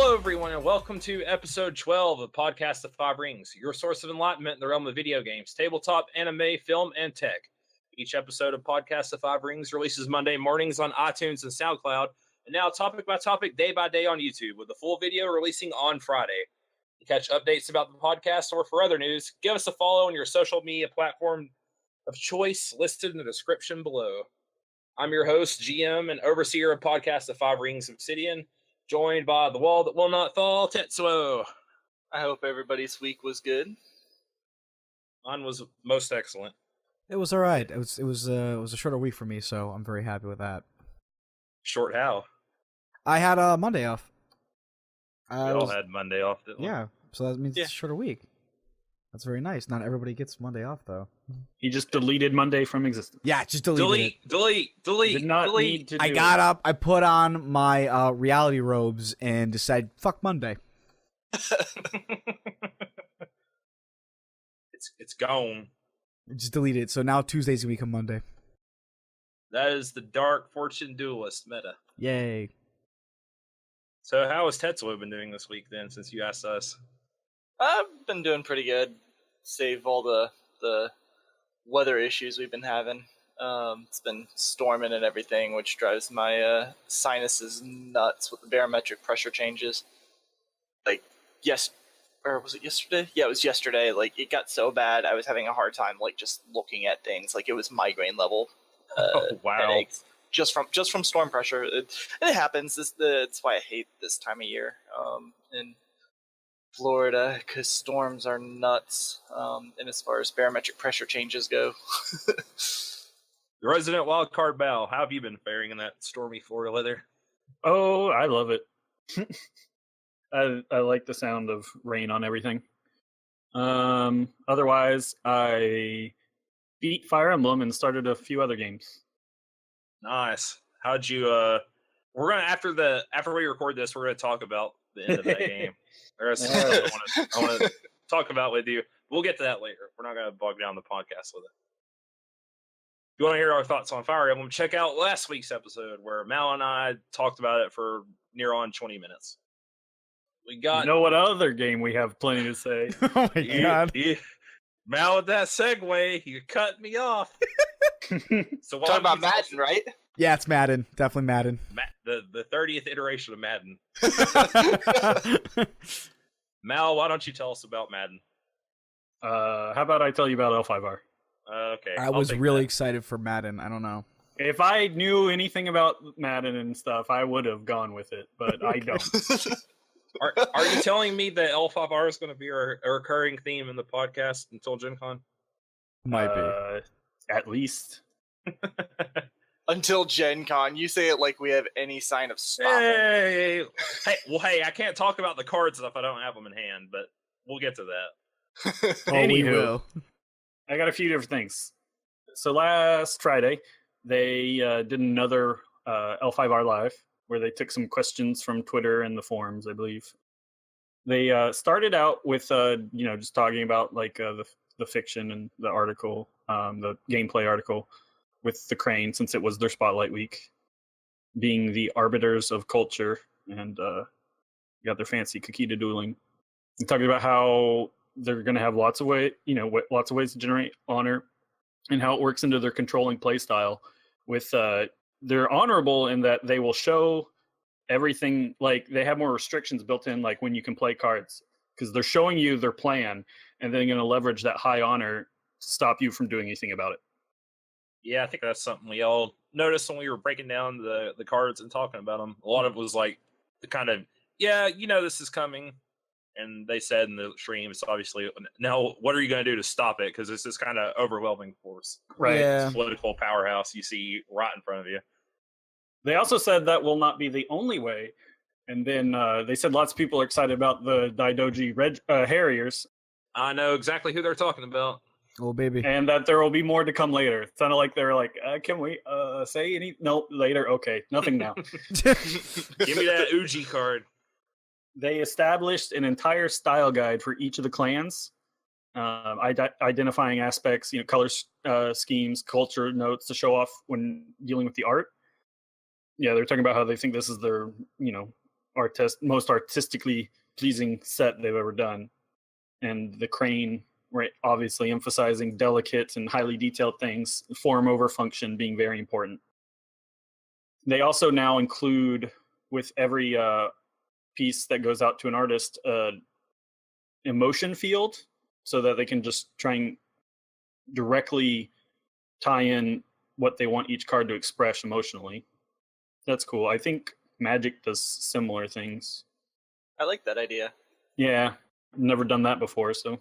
Hello, everyone, and welcome to episode 12 of Podcast of Five Rings, your source of enlightenment in the realm of video games, tabletop, anime, film, and tech. Each episode of Podcast of Five Rings releases Monday mornings on iTunes and Soundcloud, and now topic by topic, day by day on YouTube, with the full video releasing on Friday. To catch updates about the podcast or for other news, give us a follow on your social media platform of choice listed in the description below. I'm your host, GM, and overseer of Podcast of Five Rings Obsidian, joined by the wall that will not fall, Tetsuo. I hope everybody's week was good. Mine was most excellent. It was all right. It was a shorter week for me, so I'm very happy with that. Short how? I had Monday off. We all had Monday off, didn't we? Yeah, so that means it's a shorter week. That's very nice. Not everybody gets Monday off, though. He just deleted Monday from existence. Yeah, just deleted it. Delete. Did not need to do I got up, I put on my reality robes, and decided, fuck Monday. It's gone. Just deleted it, so now Tuesday's gonna become Monday. That is the Dark Fortune Duelist meta. Yay. So how has Tetsuo been doing this week, then, since you asked us? I've been doing pretty good, save all the weather issues we've been having. It's been storming and everything, which drives my sinuses nuts with the barometric pressure changes. Like, or was it yesterday? Yeah, it was yesterday. Like, it got so bad, I was having a hard time, like, just looking at things. Like, it was migraine level. Wow. Headaches. Just from storm pressure. It happens. That's why I hate this time of year. In Florida, because storms are nuts, and as far as barometric pressure changes go. The resident wildcard Bell, how have you been faring in that stormy Florida weather? Oh, I love it. I like the sound of rain on everything. Otherwise, I beat Fire Emblem and started a few other games. Nice. How'd you? We're gonna after we record this, we're gonna talk about the end of that game. There's something I want to talk about with you. We'll get to that later. We're not going to bog down the podcast with it. If you want to hear our thoughts on Fire Emblem, check out last week's episode where Mal and I talked about it for near on 20 minutes. We got... You know what other game we have plenty to say? Oh my god. Mal, with that segue, you cut me off. So talking about Madden, right? Yeah, it's Madden. Definitely Madden. The 30th iteration of Madden. Mal, why don't you tell us about Madden? How about I tell you about L5R? Okay. I was really excited for Madden. I don't know. If I knew anything about Madden and stuff, I would have gone with it, but I don't. Are you telling me that L5R is going to be a recurring theme in the podcast until Gen Con? Might be. At least. Until Gen Con. You say it like we have any sign of stopping. Hey, I can't talk about the cards if I don't have them in hand, but we'll get to that. Anywho, I got a few different things. So last Friday, they did another L5R Live, where they took some questions from Twitter and the forums, I believe. They started out with, just talking about like the fiction and the article, the gameplay article, with the Crane, since it was their Spotlight Week, being the arbiters of culture, and got their fancy Kakita dueling. And talking about how they're going to have lots of ways to generate honor, and how it works into their controlling play style. With they're honorable in that they will show everything. Like, they have more restrictions built in, like when you can play cards, because they're showing you their plan, and then going to leverage that high honor to stop you from doing anything about it. Yeah, I think that's something we all noticed when we were breaking down the cards and talking about them. A lot of it was like the kind of, this is coming. And they said in the stream, it's obviously, now what are you going to do to stop it? Because it's this kind of overwhelming force. Right. Yeah. Political powerhouse you see right in front of you. They also said that will not be the only way. And then they said lots of people are excited about the Daidoji Harriers. I know exactly who they're talking about. Oh, baby. And that there will be more to come later. It sounded like they're like, can we say any? No, later. Okay, nothing now. Give me that Uji card. They established an entire style guide for each of the clans, identifying aspects, color schemes, culture notes to show off when dealing with the art. Yeah, they're talking about how they think this is their, most artistically pleasing set they've ever done. And the crane, right, obviously emphasizing delicate and highly detailed things, form over function being very important. They also now include, with every piece that goes out to an artist, emotion field, so that they can just try and directly tie in what they want each card to express emotionally. That's cool. I think Magic does similar things. I like that idea. Yeah, never done that before. So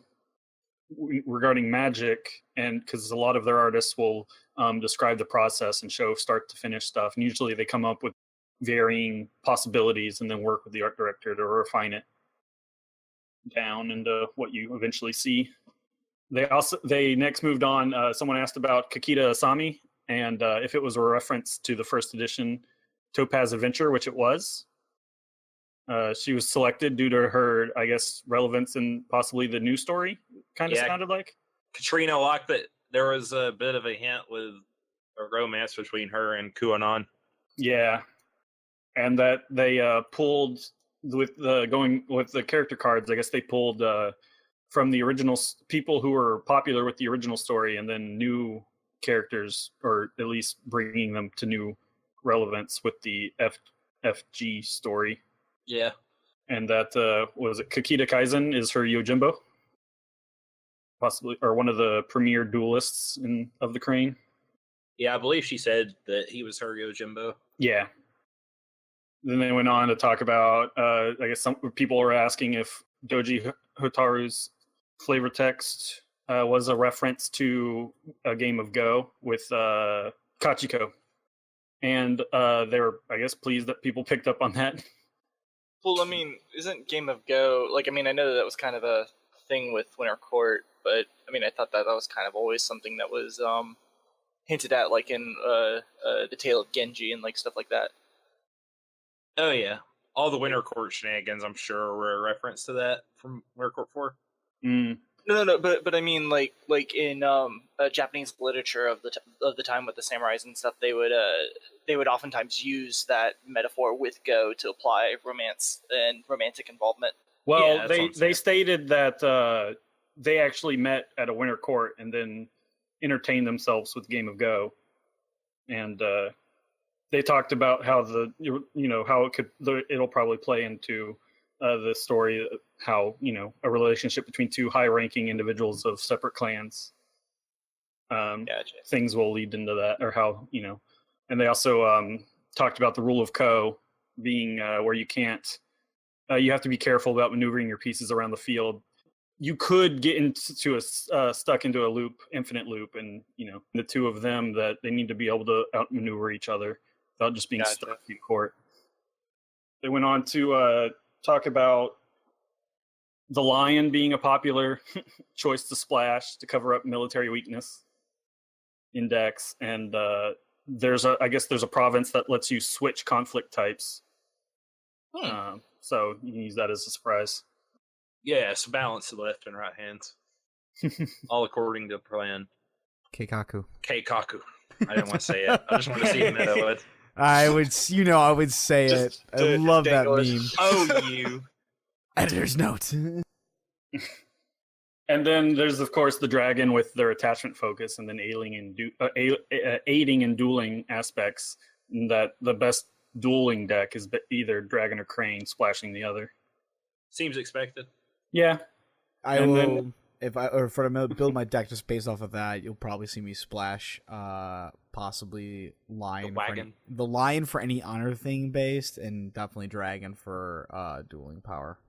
regarding Magic, and because a lot of their artists will describe the process and show start to finish stuff, and usually they come up with varying possibilities and then work with the art director to refine it down into what you eventually see. They next moved on. Someone asked about Kakita Asami, and if it was a reference to the first edition Topaz Adventure, which it was. She was selected due to her, I guess, relevance in possibly the new story, kind of sounded like. Katrina liked that there was a bit of a hint with a romance between her and Kuanon. Yeah. And that they pulled, with the character cards, I guess they pulled from the original people who were popular with the original story, and then new characters, or at least bringing them to new relevance with the FFG story. Yeah. And that, was it Kakita Kaizen is her Yojimbo? Possibly, or one of the premier duelists of the crane. Yeah, I believe she said that he was her Yojimbo. Yeah. Then they went on to talk about, I guess some people are asking if Doji Hotaru's flavor text was a reference to a game of Go with Kachiko. And they were, I guess, pleased that people picked up on that. Well, I mean, isn't Game of Go, like, I mean, I know that was kind of a thing with Winter Court, but, I mean, I thought that was kind of always something that was hinted at, like, in The Tale of Genji and, like, stuff like that. Oh, yeah. All the Winter Court shenanigans, I'm sure, were a reference to that from Winter Court 4. Mm. No, but I mean, like in Japanese literature of the time with the samurais and stuff, they would oftentimes use that metaphor with Go to apply romance and romantic involvement. Well, Yeah, they stated that they actually met at a Winter Court and then entertained themselves with Game of Go, and they talked about how how it'll probably play into the story, how a relationship between two high-ranking individuals of separate clans. Gotcha. Things will lead into that, or how and they also talked about the rule of Ko being where you can't. You have to be careful about maneuvering your pieces around the field. You could get into stuck into a loop, infinite loop, and the two of them, that they need to be able to outmaneuver each other without just being stuck in court. They went on to talk about the lion being a popular choice to splash to cover up military weakness index, and there's a province that lets you switch conflict types. So you can use that as a surprise. Yes, balance the left and right hands. All according to plan. Keikaku. Keikaku. I didn't want to say it. I just wanted to see the meta with. I would say it. I love that meme. Oh, you. Editor's note. And then there's, of course, the dragon with their attachment focus, and then aiding and dueling aspects. That the best dueling deck is if dragon or crane splashing the other. Seems expected. Yeah. If I build my deck just based off of that, you'll probably see me splash possibly lion. The lion for any honor thing based, and definitely dragon for dueling power.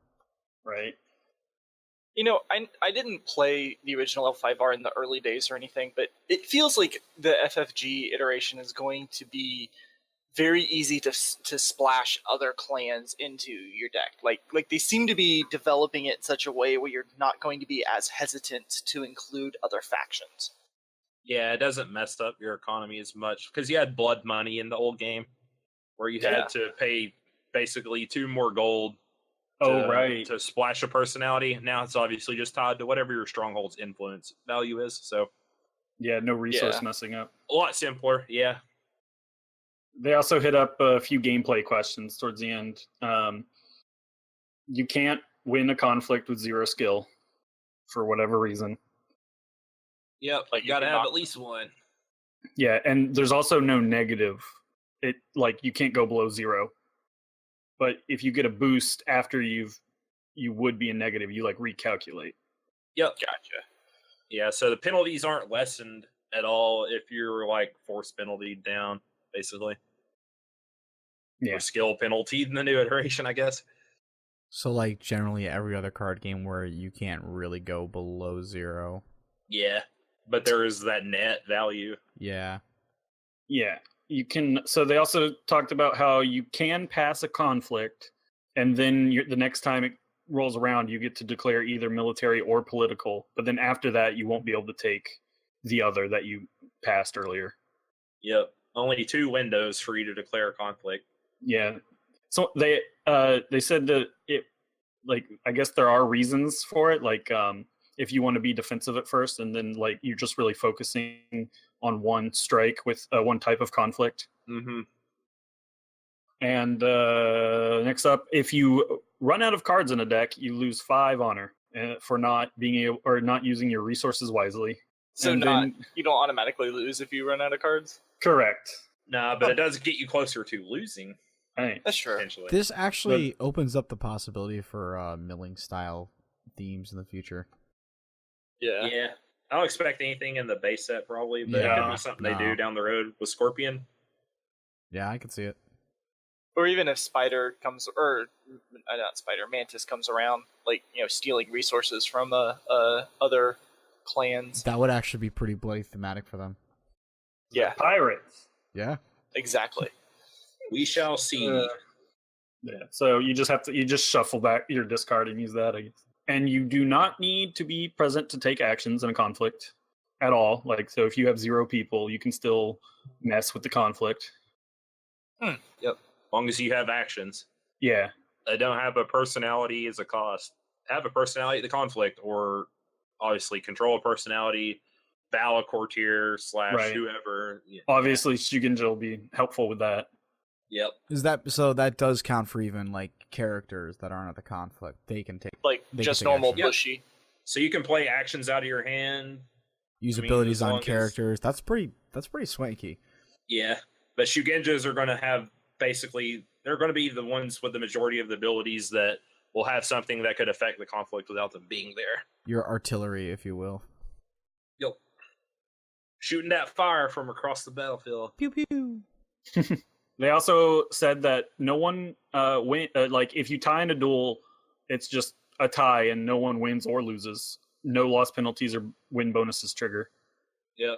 Right. I didn't play the original L5R in the early days or anything, but it feels like the FFG iteration is going to be very easy to splash other clans into your deck. Like they seem to be developing it in such a way where you're not going to be as hesitant to include other factions. Yeah, it doesn't mess up your economy as much, because you had blood money in the old game where you had to pay basically 2 more gold to splash a personality. Now it's obviously just tied to whatever your stronghold's influence value is. So yeah, no resource messing up. A lot simpler, yeah. They also hit up a few gameplay questions towards the end. You can't win a conflict with 0 skill for whatever reason. Yep, like you gotta have at least one. Yeah, and there's also no negative. It like you can't go below 0. But if you get a boost after you would be a negative. You like recalculate. Yep, gotcha. Yeah, so the penalties aren't lessened at all if you're like force penalty down, basically. Yeah, or skill penalty in the new iteration, I guess. So, like, generally every other card game where you can't really go below 0. Yeah, but there is that net value. Yeah. Yeah, you can. So they also talked about how you can pass a conflict, and then the next time it rolls around, you get to declare either military or political. But then after that, you won't be able to take the other that you passed earlier. Yep, only 2 windows for you to declare a conflict. Yeah, so they said that it, like, I guess there are reasons for it, like if you want to be defensive at first, and then like you're just really focusing on one strike with one type of conflict. Mm-hmm. And next up, if you run out of cards in a deck, you lose 5 honor for not being able or not using your resources wisely. So you don't automatically lose if you run out of cards? Correct. Nah, but it does get you closer to losing. Right. That's true. This actually opens up the possibility for milling style themes in the future. Yeah. Yeah. I don't expect anything in the base set probably, but it could be something they do down the road with Scorpion. Yeah, I could see it. Or even if Spider comes, or not Spider, Mantis comes around, like, you know, stealing resources from other clans. That would actually be pretty bloody thematic for them. Yeah. Pirates. Yeah. Exactly. We shall see. Yeah. So you just shuffle back your discard and use that, I guess. And you do not need to be present to take actions in a conflict at all. Like, so if you have 0 people, you can still mess with the conflict. Yep. As long as you have actions. Yeah. They don't have a personality as a cost. Have a personality at the conflict, or obviously control a personality, bow a courtier / whoever. Yeah. Obviously, Shugenja will be helpful with that. Yep. Is that so? That does count for even like characters that aren't at the conflict. They can take just normal action. bushy. So you can play actions out of your hand. Use abilities on characters. That's pretty swanky. Yeah, but Shugenjas are going to have basically they're going to be the ones with the majority of the abilities that will have something that could affect the conflict without them being there. Your artillery, if you will. Yep. Shooting that fire from across the battlefield. Pew pew. They also said that no one like if you tie in a duel, it's just a tie and no one wins or loses. No loss penalties or win bonuses trigger. Yeah.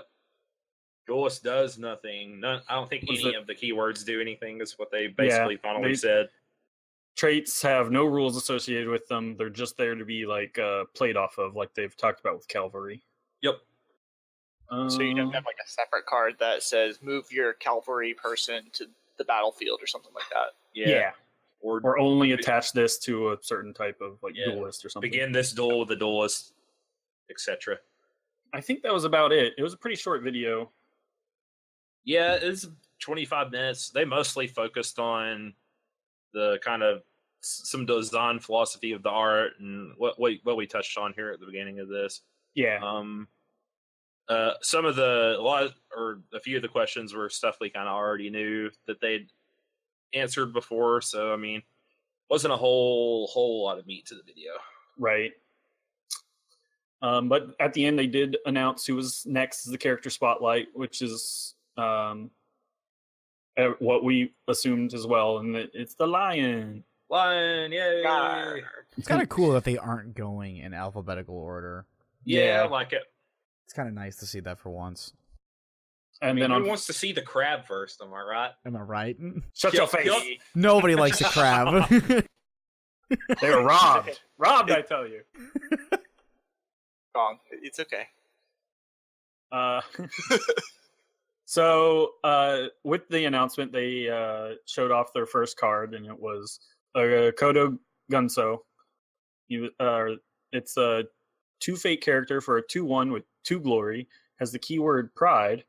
Duelist does nothing. I don't think any of the keywords do anything. Is what they basically finally said. Traits have no rules associated with them. They're just there to be like played off of, like they've talked about with cavalry. Yep. So you don't have like a separate card that says move your cavalry person to the battlefield or something like that. Yeah. Or only attach this to a certain type of like duelist or something. Begin this duel with a duelist, etc. I think that was about it. It was a pretty short video. Yeah, it's 25 minutes. They mostly focused on the kind of some design philosophy of the art and what we touched on here at the beginning of this. Yeah. Some of a few of the questions were stuff we kind of already knew that they'd answered before. So, I mean, wasn't a whole lot of meat to the video. Right. But at the end, they did announce who was next as the character spotlight, which is what we assumed as well, and it's the lion. Lion, yay! Rawr. It's kind of cool that they aren't going in alphabetical order. Yeah, I like it. It's kind of nice to see that for once. And who then wants to see the crab first? Am I right? Am I right? Shut your face. Nobody likes a crab. They were robbed. Robbed, I tell you. Wrong. It's okay. So with the announcement, they showed off their first card, and it was Kodo Gunso. It's a 2 fate character for a 2/1 with 2 glory. Has the keyword pride.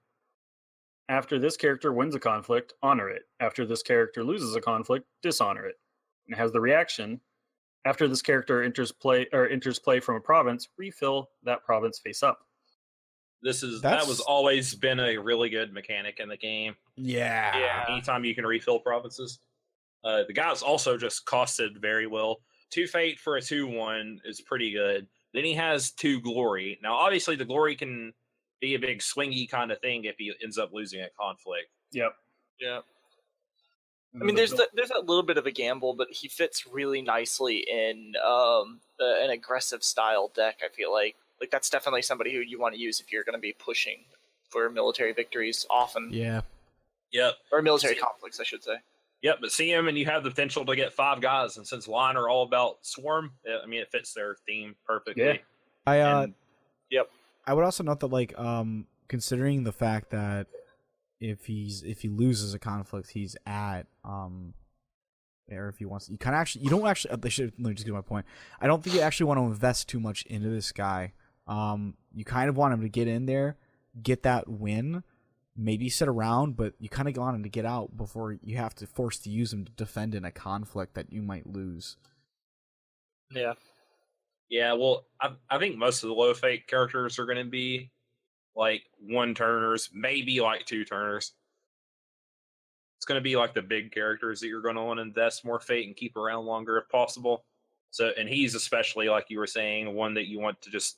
After this character wins a conflict, honor it. After this character loses a conflict, dishonor it. And it has the reaction. After this character enters play from a province, refill that province face up. That was always been a really good mechanic in the game. Yeah. Anytime you can refill provinces. The guys also just costed very well. 2 fate for a 2/1 is pretty good. Then he has 2 glory. Now, obviously, the glory can be a big swingy kind of thing if he ends up losing a conflict. Yep. Yeah. I mean, there's that little bit of a gamble, but he fits really nicely in an aggressive style deck. I feel like that's definitely somebody who you want to use if you're going to be pushing for military victories often. Yeah. Yep. Or military conflicts, I should say. Yep, but see him and you have the potential to get 5 guys, and since Line are all about swarm, I mean, it fits their theme perfectly. Yeah. Yep. I would also note that, like, considering the fact that if he loses a conflict, he's at or if he wants, let me just get my point. I don't think you actually want to invest too much into this guy. You kind of want him to get in there, get that win, maybe sit around, but you kind of want him to get out before you have to force to use him to defend in a conflict that you might lose. Yeah. Yeah, well, I think most of the low fate characters are going to be like 1-turners, maybe like 2-turners. It's going to be like the big characters that you're going to want to invest more fate and keep around longer if possible. So, and he's especially, like you were saying, one that you want to just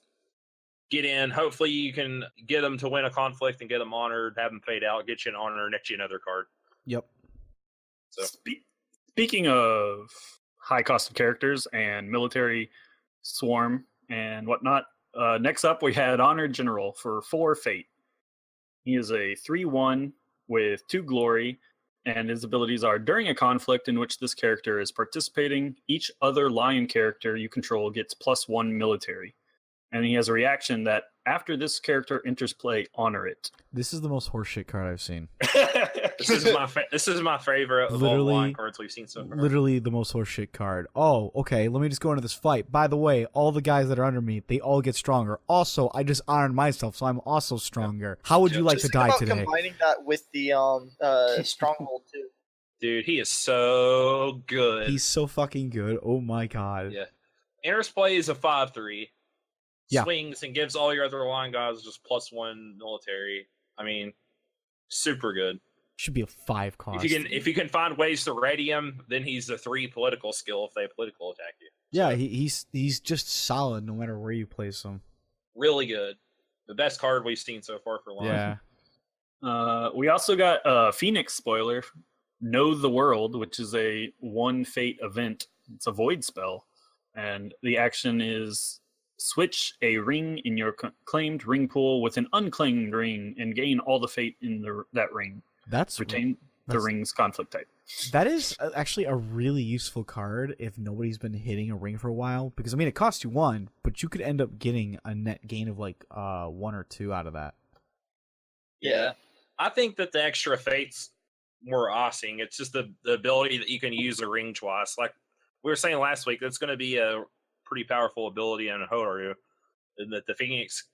get in. Hopefully you can get him to win a conflict and get him honored, have him fade out, get you an honor, net you another card. Yep. So Speaking of high cost of characters and military swarm and whatnot, next up we had Honored General for 4 fate. He is a 3/1 with 2 glory, and his abilities are: during a conflict in which this character is participating, each other lion character you control gets +1 military. And he has a reaction that after this character enters play, honor it. This is the most horseshit card I've seen. This is my favorite of all the line cards we've seen so far. Literally the most horseshit card. Oh, okay, let me just go into this fight. By the way, all the guys that are under me, they all get stronger. Also, I just honored myself, so I'm also stronger. How would you like to die today? Combining that with the stronghold too. Dude, he is so good. He's so fucking good. Oh my god. Yeah. Enters play is a 5/3. Yeah. Swings and gives all your other line guys just +1 military. I mean, super good. Should be a 5 cost. If you can find ways to ready him, then he's a 3 political skill if they political attack you. Yeah, he's just solid no matter where you place him. Really good. The best card we've seen so far for line. Yeah. We also got Phoenix spoiler, Know the World, which is a 1 fate event. It's a void spell, and the action is: switch a ring in your claimed ring pool with an unclaimed ring and gain all the fate in that ring. Retain the ring's conflict type. That is actually a really useful card if nobody's been hitting a ring for a while, because I mean it costs you 1, but you could end up getting a net gain of like 1 or 2 out of that. Yeah. I think that the extra fate's more awesome. It's just the ability that you can use a ring twice. Like we were saying last week, that's going to be a pretty powerful ability in Hotaru, and that the Phoenix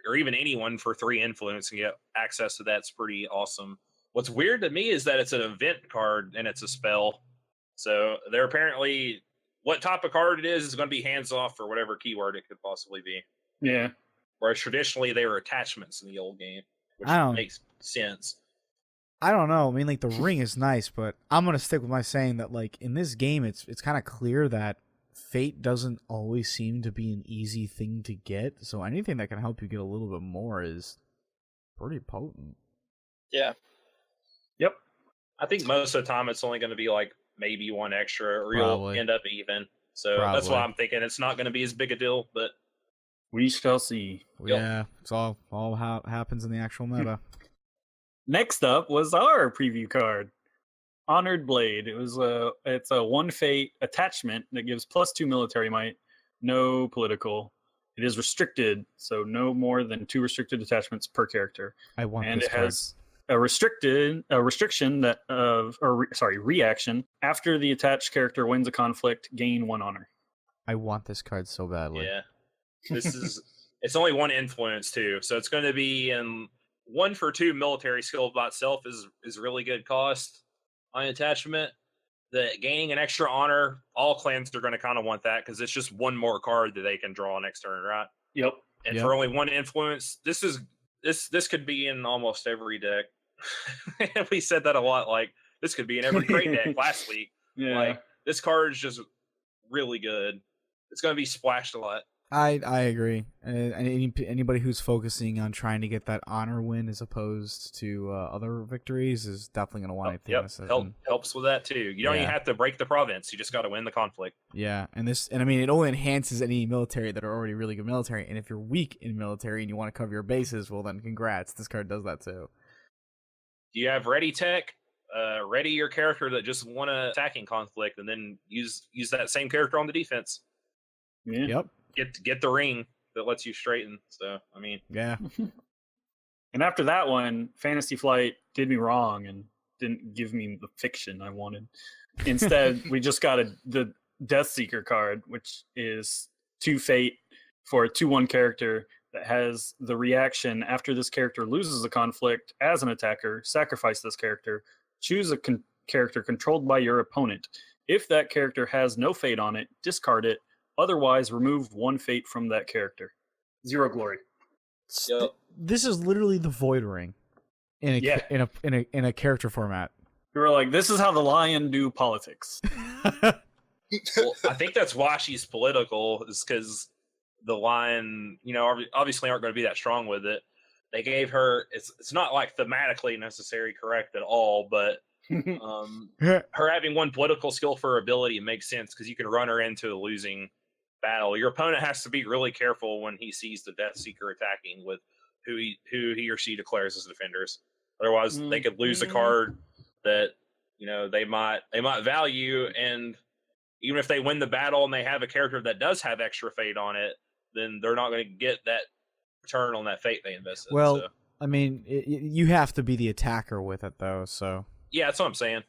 or even anyone for 3 influence can get access to. That's pretty awesome. What's weird to me is that it's an event card and it's a spell. So they're apparently, what type of card it is going to be hands off for whatever keyword it could possibly be. Yeah. Whereas traditionally they were attachments in the old game, which makes sense. I don't know. I mean, like, the ring is nice, but I'm going to stick with my saying that, like, in this game, it's kind of clear that fate doesn't always seem to be an easy thing to get. So anything that can help you get a little bit more is pretty potent. Yeah. Yep. I think most of the time it's only going to be like maybe 1 extra, or you'll end up even. So that's why I'm thinking it's not going to be as big a deal, but we shall see. Yeah, it's all how it happens in the actual meta. Next up was our preview card, Honored Blade. It's a 1 fate attachment that gives +2 military might, no political. It is restricted, so no more than 2 restricted attachments per character. I want and this it card. has a restriction that reaction. After the attached character wins a conflict, gain 1 honor. I want this card so badly. Yeah. This is it's only 1 influence too, so it's going to be in 1 for 2 military skill by itself is really good cost on attachment. The gaining an extra honor, all clans are going to kind of want that because it's just one more card that they can draw next turn, right? Yep. And for only 1 influence, this could be in almost every deck. We said that a lot. Like, this could be in every great deck last week. Yeah. Like, this card is just really good. It's going to be splashed a lot. I agree. Anybody who's focusing on trying to get that honor win as opposed to other victories is definitely going to want it. Helps with that too. You don't even have to break the province. You just got to win the conflict. Yeah, and I mean, it only enhances any military that are already really good military. And if you're weak in military and you want to cover your bases, well then congrats. This card does that too. Do you have ready tech? Ready your character that just won a attacking conflict, and then use that same character on the defense. Yeah. Yep. Get the ring that lets you straighten. So I mean, yeah. And after that one, Fantasy Flight did me wrong and didn't give me the fiction I wanted. Instead, we just got the Death Seeker card, which is 2 fate for a 2/1 character that has the reaction after this character loses a conflict as an attacker. Sacrifice this character. Choose a character controlled by your opponent. If that character has no fate on it, discard it. Otherwise, remove 1 fate from that character. 0 glory. Yep. This is literally the Void Ring in a character format. You were like, this is how the Lion do politics. Well, I think that's why she's political, is because the Lion, obviously aren't going to be that strong with it. They gave her, it's not like thematically necessary correct at all, but her having 1 political skill for her ability makes sense because you can run her into a losing battle. Your opponent has to be really careful when he sees the Death Seeker attacking with who he or she declares as defenders. Otherwise, they could lose a card that they might value, and even if they win the battle and they have a character that does have extra fate on it, then they're not going to get that return on that fate they invested. Well, so. I mean, you have to be the attacker with it, though. So yeah, that's what I'm saying.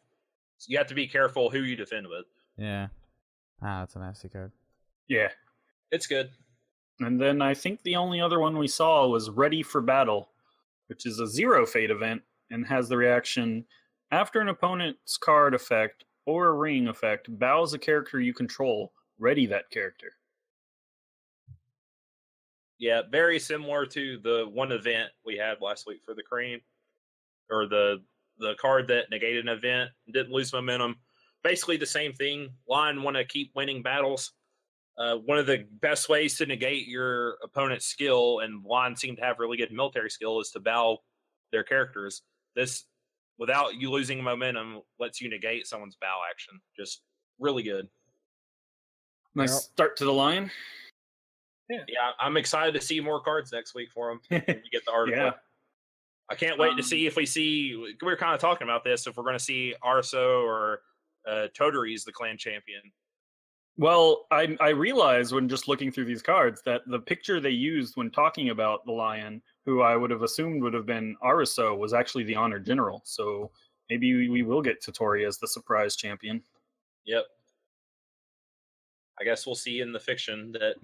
So you have to be careful who you defend with. Yeah. That's a nasty card. Yeah. It's good. And then I think the only other one we saw was Ready for Battle, which is a 0 fate event and has the reaction, after an opponent's card effect or a ring effect bows a character you control, ready that character. Yeah, very similar to the one event we had last week for the Cream, or the card that negated an event, didn't lose momentum. Basically the same thing. Line want to keep winning battles. One of the best ways to negate your opponent's skill, and Line seem to have really good military skill, is to bow their characters. This, without you losing momentum, lets you negate someone's bow action. Just really good. Nice start to the line. Yeah, I'm excited to see more cards next week for them. When you get the article. Yeah. I can't wait to see if we were kind of talking about this, if we're going to see Arso or Totaries the clan champion. Well, I realized when just looking through these cards that the picture they used when talking about the Lion, who I would have assumed would have been Ariso, was actually the Honored General. So maybe we will get Totori as the surprise champion. Yep. I guess we'll see in the fiction that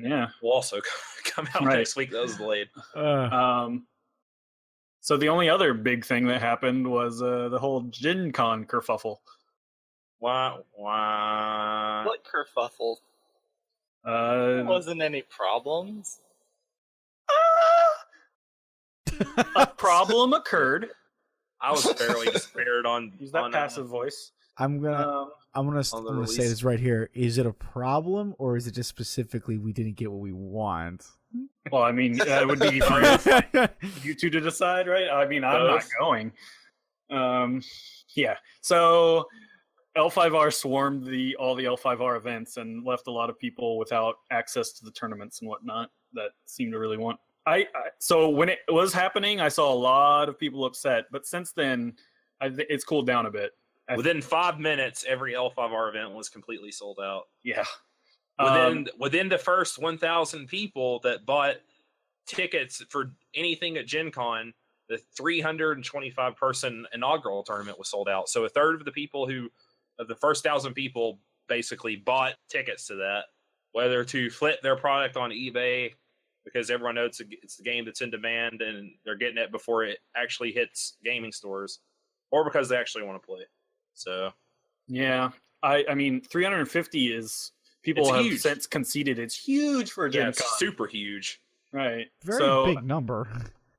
will also come out next week. That was delayed. So the only other big thing that happened was the whole Gencon kerfuffle. Wow. What kerfuffle? There wasn't any problems. A problem occurred. I was fairly despaired on. Use that passive voice. I'm gonna say this right here. Is it a problem, or is it just specifically we didn't get what we want? Well, I mean, it would be for you two to decide, right? I mean, I'm not going. Yeah. So L5R swarmed all the L5R events and left a lot of people without access to the tournaments and whatnot that seemed to really want. So when it was happening, I saw a lot of people upset, but since then, it's cooled down a bit. Within 5 minutes, every L5R event was completely sold out. Yeah. Within the first 1,000 people that bought tickets for anything at Gen Con, the 325 person inaugural tournament was sold out. So a third of the first 1,000 people basically bought tickets to that, whether to flip their product on eBay because everyone knows it's the game that's in demand and they're getting it before it actually hits gaming stores, or because they actually want to play. So, yeah, I mean, 350 is people have huge. Since conceded it's huge for a Gen Con. It's super huge. Right. Very big number.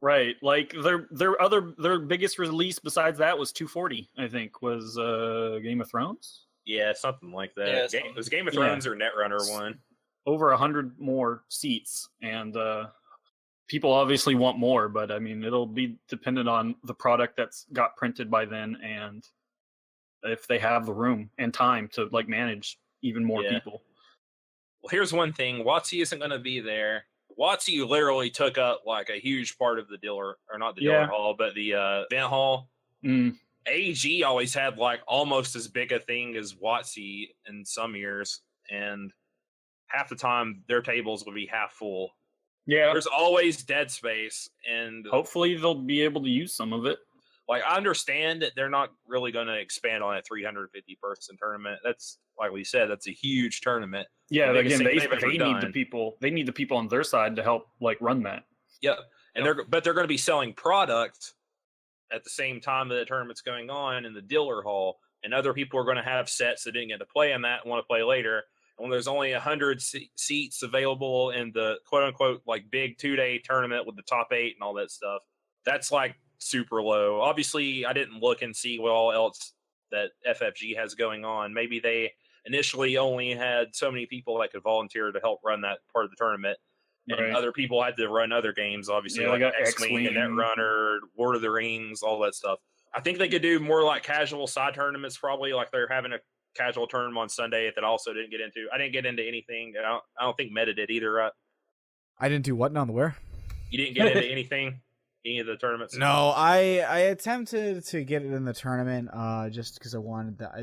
Right. Like their biggest release besides that was 240, I think, was Game of Thrones. Yeah, something like that. Yeah, it was Game of Thrones or Netrunner one. Over 100 more seats, and people obviously want more, but I mean, it'll be dependent on the product that's got printed by then, and if they have the room and time to like manage even more people. Well, here's one thing: WotC isn't going to be there. WotC literally took up like a huge part of the dealer, or not the dealer hall, but the event hall. AG always had like almost as big a thing as WotC in some years, and half the time their tables would be half full. Yeah, there's always dead space, and hopefully they'll be able to use some of it. Like, I understand that they're not really going to expand on a 350 person tournament. That's, like we said, that's a huge tournament. Yeah, again, they need the people. They need the people on their side to help like run that. Yep, and they're going to be selling product at the same time that the tournament's going on in the dealer hall, and other people are going to have sets that didn't get to play in that and want to play later. And when there's only 100 seats available in the quote unquote like big 2-day tournament with the top 8 and all that stuff, that's like super low. Obviously, I didn't look and see what all else that FFG has going on. Maybe they initially only had so many people that could volunteer to help run that part of the tournament, and other people had to run other games, obviously, like X-Wing and Netrunner, Lord of the Rings, all that stuff. I think they could do more like casual side tournaments, probably like they're having a casual tournament on Sunday that I also didn't get into. I didn't get into anything. I don't think Meta did either, right? I didn't do what now? The where? You didn't get into anything? Any of the tournaments? No, I attempted to get it in the tournament just because I wanted that.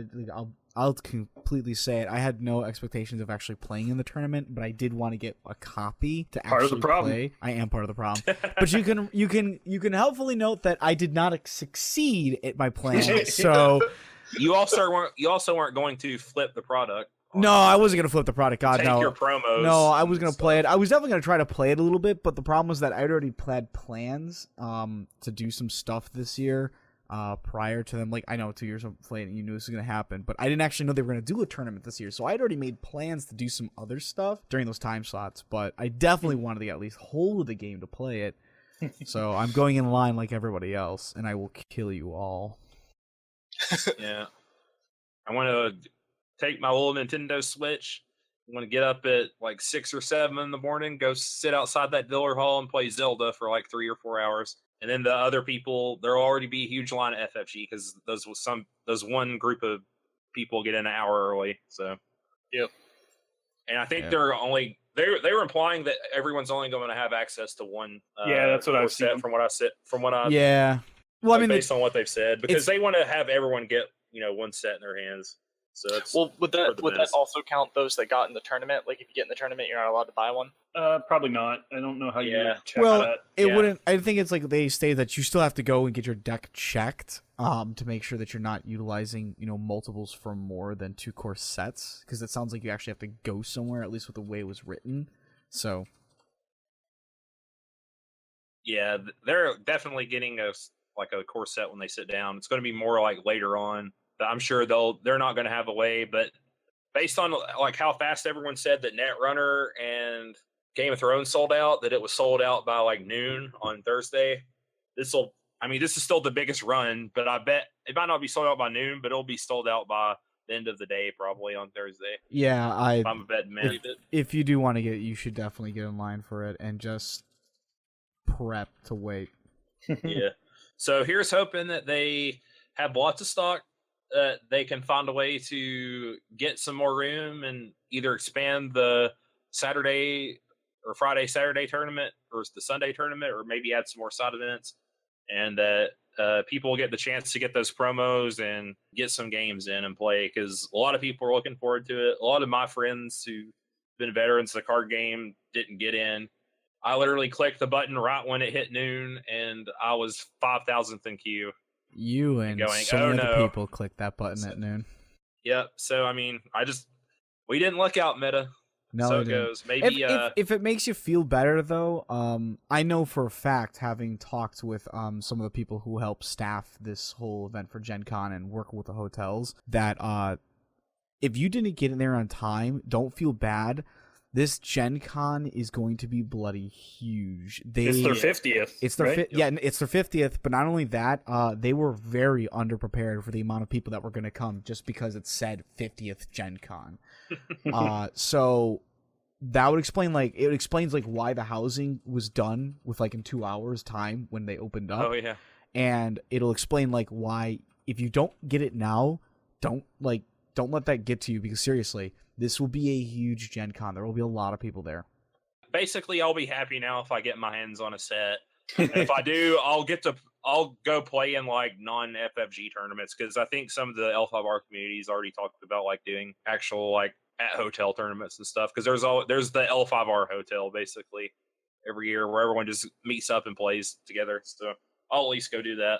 I'll completely say it. I had no expectations of actually playing in the tournament, but I did want to get a copy to part actually of the problem. Play. I am part of the problem. But you can helpfully note that I did not succeed at my plan. So you also weren't going to flip the product. No, I wasn't going to flip the product. God, Take no. your promos. No, I was going to play it. I was definitely going to try to play it a little bit, but the problem was that I'd already had plans to do some stuff this year prior to them. Like, I know 2 years of playing, you knew this was going to happen, but I didn't actually know they were going to do a tournament this year. So I'd already made plans to do some other stuff during those time slots, but I definitely wanted to get at least hold of the game to play it. So I'm going in line like everybody else, and I will kill you all. Yeah. I want to take my little Nintendo Switch. I'm going to get up at like 6 or 7 in the morning, go sit outside that dealer hall and play Zelda for like 3 or 4 hours. And then the other people, there'll already be a huge line at FFG because those one group of people get in an hour early. So, yep. And I think they were implying that everyone's only going to have access to one. That's what I've said. From what I yeah. Well, I mean, based on what they've said, because they want to have everyone get one set in their hands. So would that also count those that got in the tournament? Like, if you get in the tournament, you're not allowed to buy one. Probably not. I don't know how you check that. It wouldn't. I think it's like they say that you still have to go and get your deck checked to make sure that you're not utilizing multiples from more than 2 core sets, because it sounds like you actually have to go somewhere, at least with the way it was written. So yeah, they're definitely getting a core set when they sit down. It's going to be more like later on. I'm sure they're not going to have a way, but based on like how fast everyone said that Netrunner and Game of Thrones sold out, that it was sold out by like noon on Thursday. This is still the biggest run, but I bet it might not be sold out by noon, but it'll be sold out by the end of the day, probably on Thursday. Yeah, I'm a betting man. If you do want to you should definitely get in line for it and just prep to wait. Yeah. So here's hoping that they have lots of stock. They can find a way to get some more room and either expand the Saturday or Friday, Saturday tournament or the Sunday tournament, or maybe add some more side events, and that people will get the chance to get those promos and get some games in and play, because a lot of people are looking forward to it. A lot of my friends who've been veterans of the card game didn't get in. I literally clicked the button right when it hit noon, and I was 5,000th in queue. You and so many people clicked that button at noon. Yep. So, we didn't luck out, Meta. No, so I it didn't. goes. Maybe If it makes you feel better, though, I know for a fact, having talked with some of the people who help staff this whole event for Gen Con and work with the hotels, that if you didn't get in there on time, don't feel bad. This Gen Con is going to be bloody huge. It's their 50th. It's their right? yeah, it's their 50th. But not only that, they were very underprepared for the amount of people that were going to come, just because it said 50th Gen Con. So that would explain it explains why the housing was done with in 2 hours time when they opened up. Oh yeah, and it'll explain why if you don't get it now, don't let that get to you, because seriously, this will be a huge Gen Con. There will be a lot of people there. Basically, I'll be happy now if I get my hands on a set. And if I do, I'll go play in non-FFG tournaments, because I think some of the L5R communities already talked about doing actual at hotel tournaments and stuff. Because there's the L5R hotel basically every year where everyone just meets up and plays together. So I'll at least go do that.